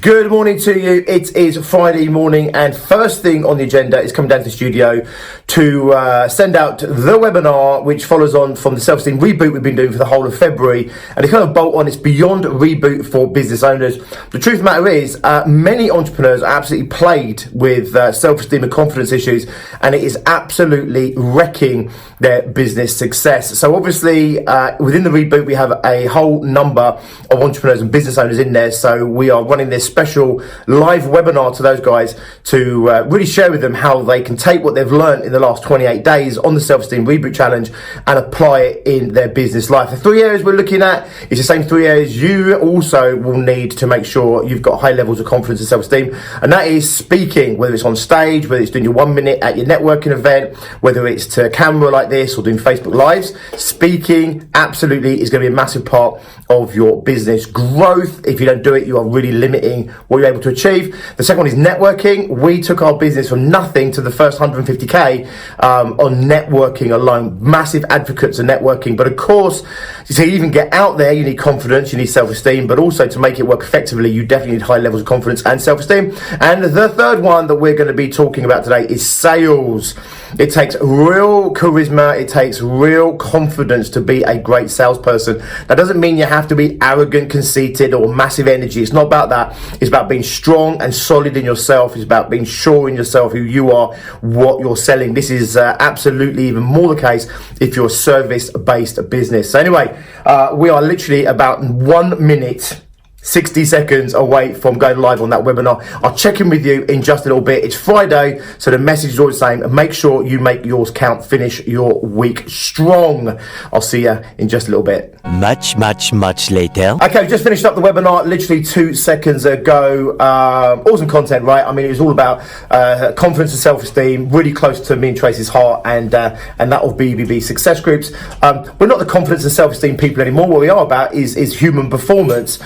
Good morning to you. It is Friday morning, and first thing on the agenda is coming down to the studio to send out the webinar, which follows on from the self-esteem reboot we've been doing for the whole of February. And it's kind of bolt on, it's beyond reboot for business owners. The truth of the matter is, many entrepreneurs are absolutely plagued with self-esteem and confidence issues, and it is absolutely wrecking their business success. So obviously, within the reboot, we have a whole number of entrepreneurs and business owners in there. So we are running this special live webinar to those guys to really share with them how they can take what they've learned in the last 28 days on the Self-Esteem Reboot Challenge and apply it in their business life. The three areas we're looking at is the same three areas you also will need to make sure you've got high levels of confidence and self-esteem, and that is speaking, whether it's on stage, whether it's doing your 1 minute at your networking event, whether it's to camera like this or doing Facebook Lives. Speaking absolutely is going to be a massive part of your business growth. If you don't do it, you are really limiting what you're able to achieve. The second one is networking. We took our business from nothing to the first 150k on networking alone. Massive advocates of networking, but of course, to even get out there, you need confidence, you need self-esteem, but also to make it work effectively, you definitely need high levels of confidence and self-esteem. And the third one that we're going to be talking about today is sales. It takes real charisma, it takes real confidence to be a great salesperson. That doesn't mean you have to be arrogant, conceited, or massive energy. It's not about that. It's about being strong and solid in yourself. It's about being sure in yourself, who you are, what you're selling. This is absolutely even more the case if you're a service-based business. So anyway, we are literally about 1 minute 60 seconds away from going live on that webinar. I'll check in with you in just a little bit. It's Friday, so the message is always the same. Make sure you make yours count. Finish your week strong. I'll see you in just a little bit. Much later. Okay, just finished up the webinar literally 2 seconds ago. Awesome content, right? I mean, it was all about confidence and self-esteem, really close to me and Tracy's heart, and that of BBB success groups. We're not the confidence and self-esteem people anymore. What we are about is human performance.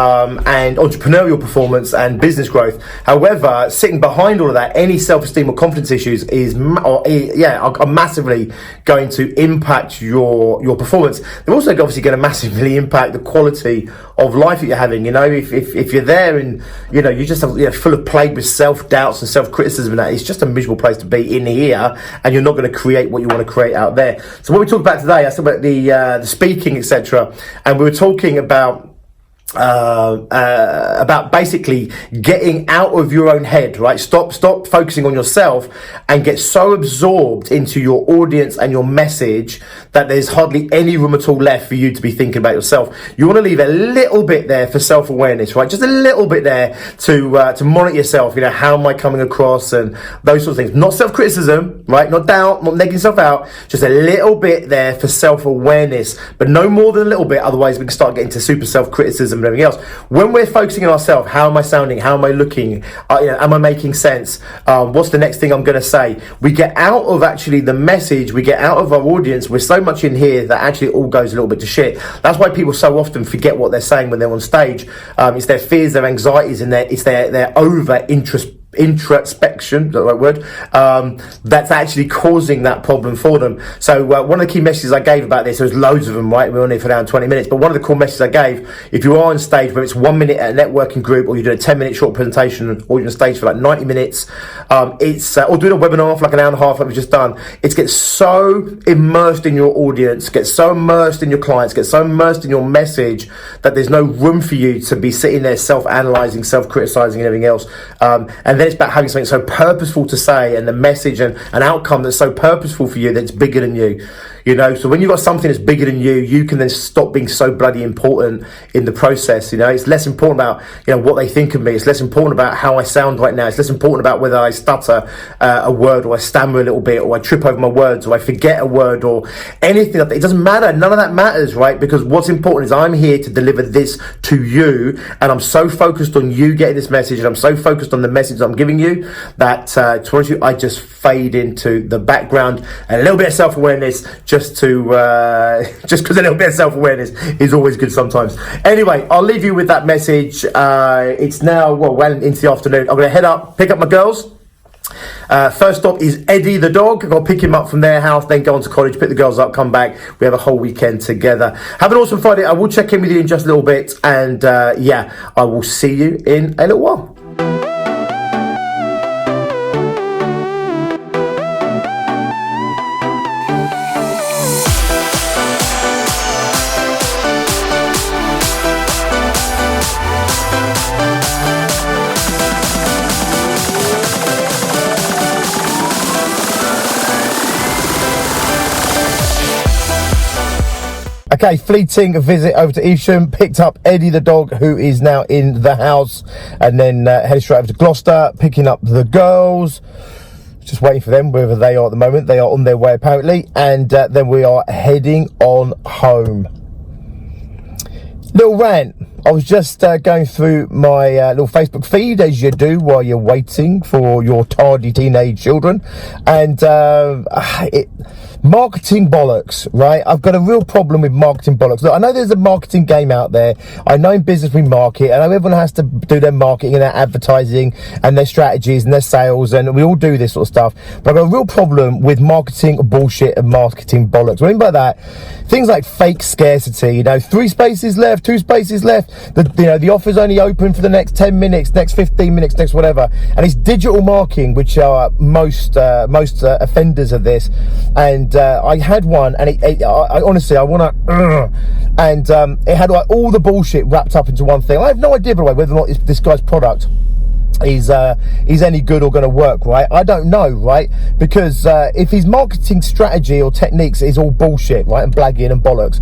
And entrepreneurial performance and business growth. However, sitting behind all of that, any self-esteem or confidence issues are massively going to impact your performance. They're also obviously going to massively impact the quality of life that you're having. You know, if you're there and you're just full of plagued with self-doubts and self-criticism, and that, it's just a miserable place to be in here, and you're not going to create what you want to create out there. So what we talked about today, I talked about the speaking, etc., and we were talking about basically getting out of your own head, right? Stop focusing on yourself and get so absorbed into your audience and your message that there's hardly any room at all left for you to be thinking about yourself. You want to leave a little bit there for self-awareness, right? Just a little bit there to monitor yourself. You know, how am I coming across and those sort of things. Not self-criticism, right? Not doubt, not negging yourself out. Just a little bit there for self-awareness, but no more than a little bit. Otherwise, we can start getting to super self-criticism and everything else. When we're focusing on ourselves, how am I sounding? How am I looking? Am I making sense? What's the next thing I'm going to say? We get out of actually the message, we get out of our audience. We're so much in here that actually it all goes a little bit to shit. That's why people so often forget what they're saying when they're on stage. It's their fears, their anxieties, and it's their introspection, is that the right word? That's actually causing that problem for them. So one of the key messages I gave about this, there's loads of them, right? We're on here for around 20 minutes, but one of the core messages I gave, if you are on stage, whether it's 1 minute at a networking group, or you do a 10-minute short presentation, or you're on stage for like 90 minutes, or doing a webinar for like an hour and a half like we've just done, it's get so immersed in your audience, get so immersed in your clients, get so immersed in your message that there's no room for you to be sitting there self-analyzing, self-criticizing and everything else. And then it's about having something so purposeful to say, and the message and an outcome that's so purposeful for you that's bigger than you. You know, so when you've got something that's bigger than you, you can then stop being so bloody important in the process. You know, it's less important about, what they think of me. It's less important about how I sound right now. It's less important about whether I stutter a word, or I stammer a little bit, or I trip over my words, or I forget a word, or anything like that. It doesn't matter. None of that matters, right? Because what's important is I'm here to deliver this to you, and I'm so focused on you getting this message, and I'm so focused on the message that I'm giving you that, to be honest with you, I just fade into the background. And a little bit of self-awareness, just because a little bit of self-awareness is always good sometimes. Anyway, I'll leave you with that message. It's now well into the afternoon. I'm going to head up, pick up my girls, First stop is Eddie the dog. I've got to pick him up from their house, then go on to college, pick the girls up, come back. We have a whole weekend together. Have an awesome Friday. I will check in with you in just a little bit, and yeah, I will see you in a little while. Okay, fleeting visit over to Evesham, picked up Eddie the dog, who is now in the house, and then headed straight over to Gloucester, picking up the girls. Just waiting for them, wherever they are at the moment. They are on their way, apparently, and then we are heading on home. Little rant. I was just going through my little Facebook feed, as you do while you're waiting for your tardy teenage children, and marketing bollocks, right? I've got a real problem with marketing bollocks. Look, I know there's a marketing game out there. I know in business we market, and I know everyone has to do their marketing and their advertising and their strategies and their sales, and we all do this sort of stuff. But I've got a real problem with marketing bullshit and marketing bollocks. What I mean by that, things like fake scarcity, you know, 3 spaces left, 2 spaces left. The offer's only open for the next 10 minutes, next 15 minutes, next whatever. And it's digital marketing, which are most offenders of this. And I had one, and I honestly, I want to, and it had like all the bullshit wrapped up into one thing. I have no idea, by the way, whether or not this guy's product is any good or going to work, right? I don't know, right? Because if his marketing strategy or techniques is all bullshit, right, and blagging and bollocks,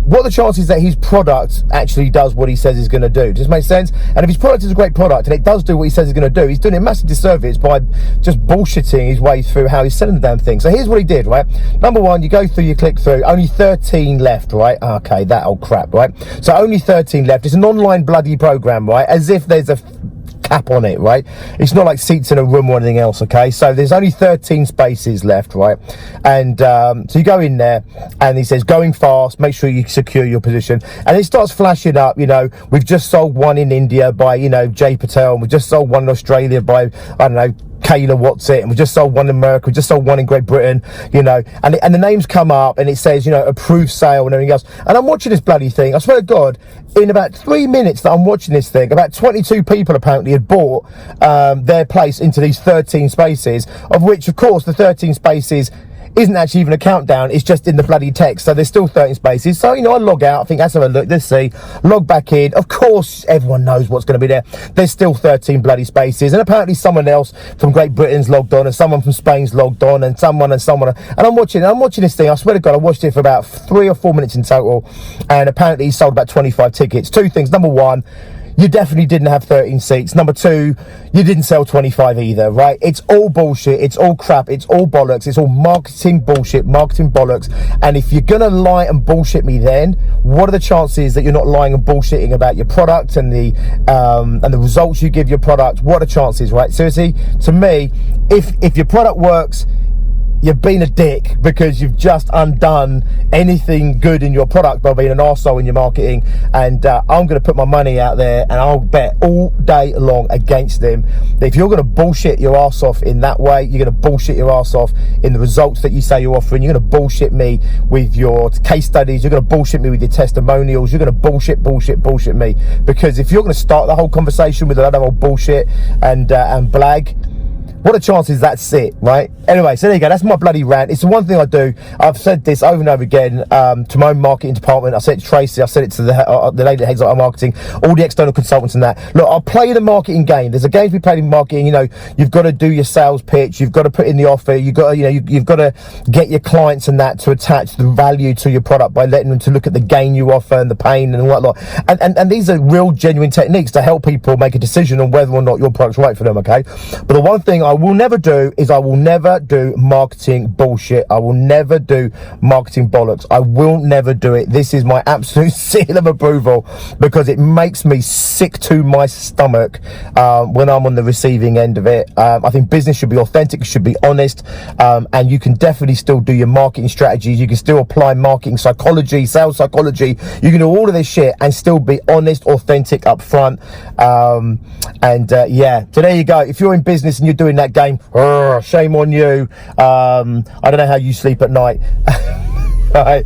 what are the chances that his product actually does what he says he's going to do? Does it make sense? And if his product is a great product and it does do what he says he's going to do, he's doing a massive disservice by just bullshitting his way through how he's selling the damn thing. So here's what he did, right? Number one, you go through, you click through, only 13 left, right? Okay, that old crap, right? So only 13 left. It's an online bloody program, right? As if there's a cap on it, right? It's not like seats in a room or anything else, okay? So there's only 13 spaces left, right? And so you go in there, and he says, going fast, make sure you secure your position. And it starts flashing up, you know, we've just sold one in India by, you know, Jay Patel, and we've just sold one in Australia by, I don't know, Kayla What's It, and we just sold one in America, we just sold one in Great Britain, you know, and the names come up, and it says, you know, approved sale and everything else. And I'm watching this bloody thing. I swear to God, in about 3 minutes that I'm watching this thing, about 22 people apparently had bought their place into these 13 spaces, of which, of course, the 13 spaces isn't actually even a countdown, it's just in the bloody text. So there's still 13 spaces. So, you know, I log out, I think, let's have a look, let's see, log back in. Of course, everyone knows what's going to be there. There's still 13 bloody spaces. And apparently someone else from Great Britain's logged on, and someone from Spain's logged on, and someone. And I'm watching this thing. I swear to God, I watched it for about 3 or 4 minutes in total. And apparently he sold about 25 tickets. 2 things. Number one, you definitely didn't have 13 seats. Number 2, you didn't sell 25 either, right? It's all bullshit. It's all crap. It's all bollocks. It's all marketing bullshit, marketing bollocks. And if you're going to lie and bullshit me, then what are the chances that you're not lying and bullshitting about your product and the results you give your product? What are the chances, right? Seriously, to me, if your product works, you've been a dick, because you've just undone anything good in your product by being an arsehole in your marketing. And I'm going to put my money out there, and I'll bet all day long against them that if you're going to bullshit your arse off in that way, you're going to bullshit your arse off in the results that you say you're offering. You're going to bullshit me with your case studies. You're going to bullshit me with your testimonials. You're going to bullshit me. Because if you're going to start the whole conversation with a lot of old bullshit and blag, what are the chances that's it, right? Anyway, so there you go. That's my bloody rant. It's the one thing I do. I've said this over and over again to my own marketing department. I said it to Tracy. I said it to the lady that heads up our marketing, all the external consultants and that. Look, I'll play the marketing game. There's a game to be played in marketing. You know, you've got to do your sales pitch. You've got to put in the offer. You've got to, you've got to get your clients and that to attach the value to your product by letting them to look at the gain you offer and the pain and whatnot. And these are real, genuine techniques to help people make a decision on whether or not your product's right for them, okay? But the one thing I will never do is I will never do marketing bullshit. I will never do marketing bollocks. I will never do it. This is my absolute seal of approval, because it makes me sick to my stomach when I'm on the receiving end of it. I think business should be authentic, it should be honest, and you can definitely still do your marketing strategies. You can still apply marketing psychology, sales psychology. You can do all of this shit and still be honest, authentic up front. Yeah, so there you go. If you're in business and you're doing that, that game, shame on you. I don't know how you sleep at night. Right.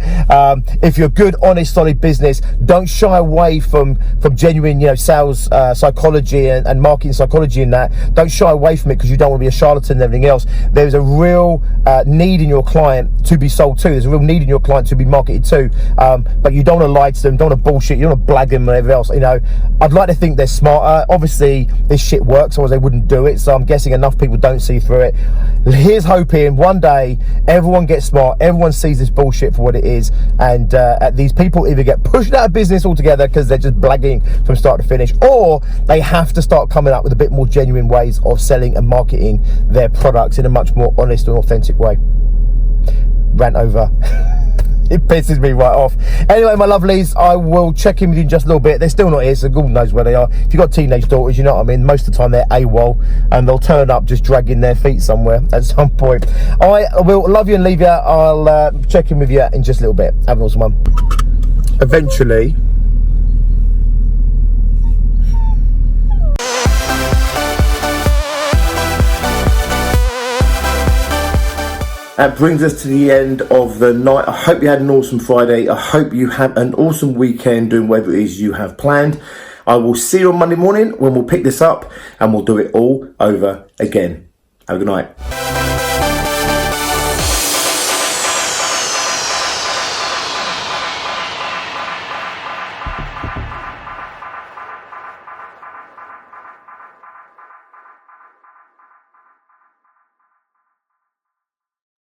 If you're good, honest, solid business, don't shy away from genuine, sales psychology and marketing psychology in that. Don't shy away from it because you don't want to be a charlatan and everything else. There's a real need in your client to be sold to. There's a real need in your client to be marketed to. But you don't want to lie to them, don't want to bullshit, you don't want to blag them and everything else. I'd like to think they're smarter. Obviously, this shit works, otherwise they wouldn't do it. So I'm guessing enough people don't see through it. Here's hoping one day everyone gets smart, everyone sees this bullshit for what it is, and these people either get pushed out of business altogether because they're just blagging from start to finish, or they have to start coming up with a bit more genuine ways of selling and marketing their products in a much more honest and authentic way. Rant over. It pisses me right off. Anyway, my lovelies, I will check in with you in just a little bit. They're still not here, so God knows where they are. If you've got teenage daughters, you know what I mean. Most of the time they're AWOL, and they'll turn up just dragging their feet somewhere at some point. I will love you and leave you. I'll check in with you in just a little bit. Have an awesome one. Eventually. That brings us to the end of the night. I hope you had an awesome Friday. I hope you have an awesome weekend doing whatever it is you have planned. I will see you on Monday morning when we'll pick this up and we'll do it all over again. Have a good night.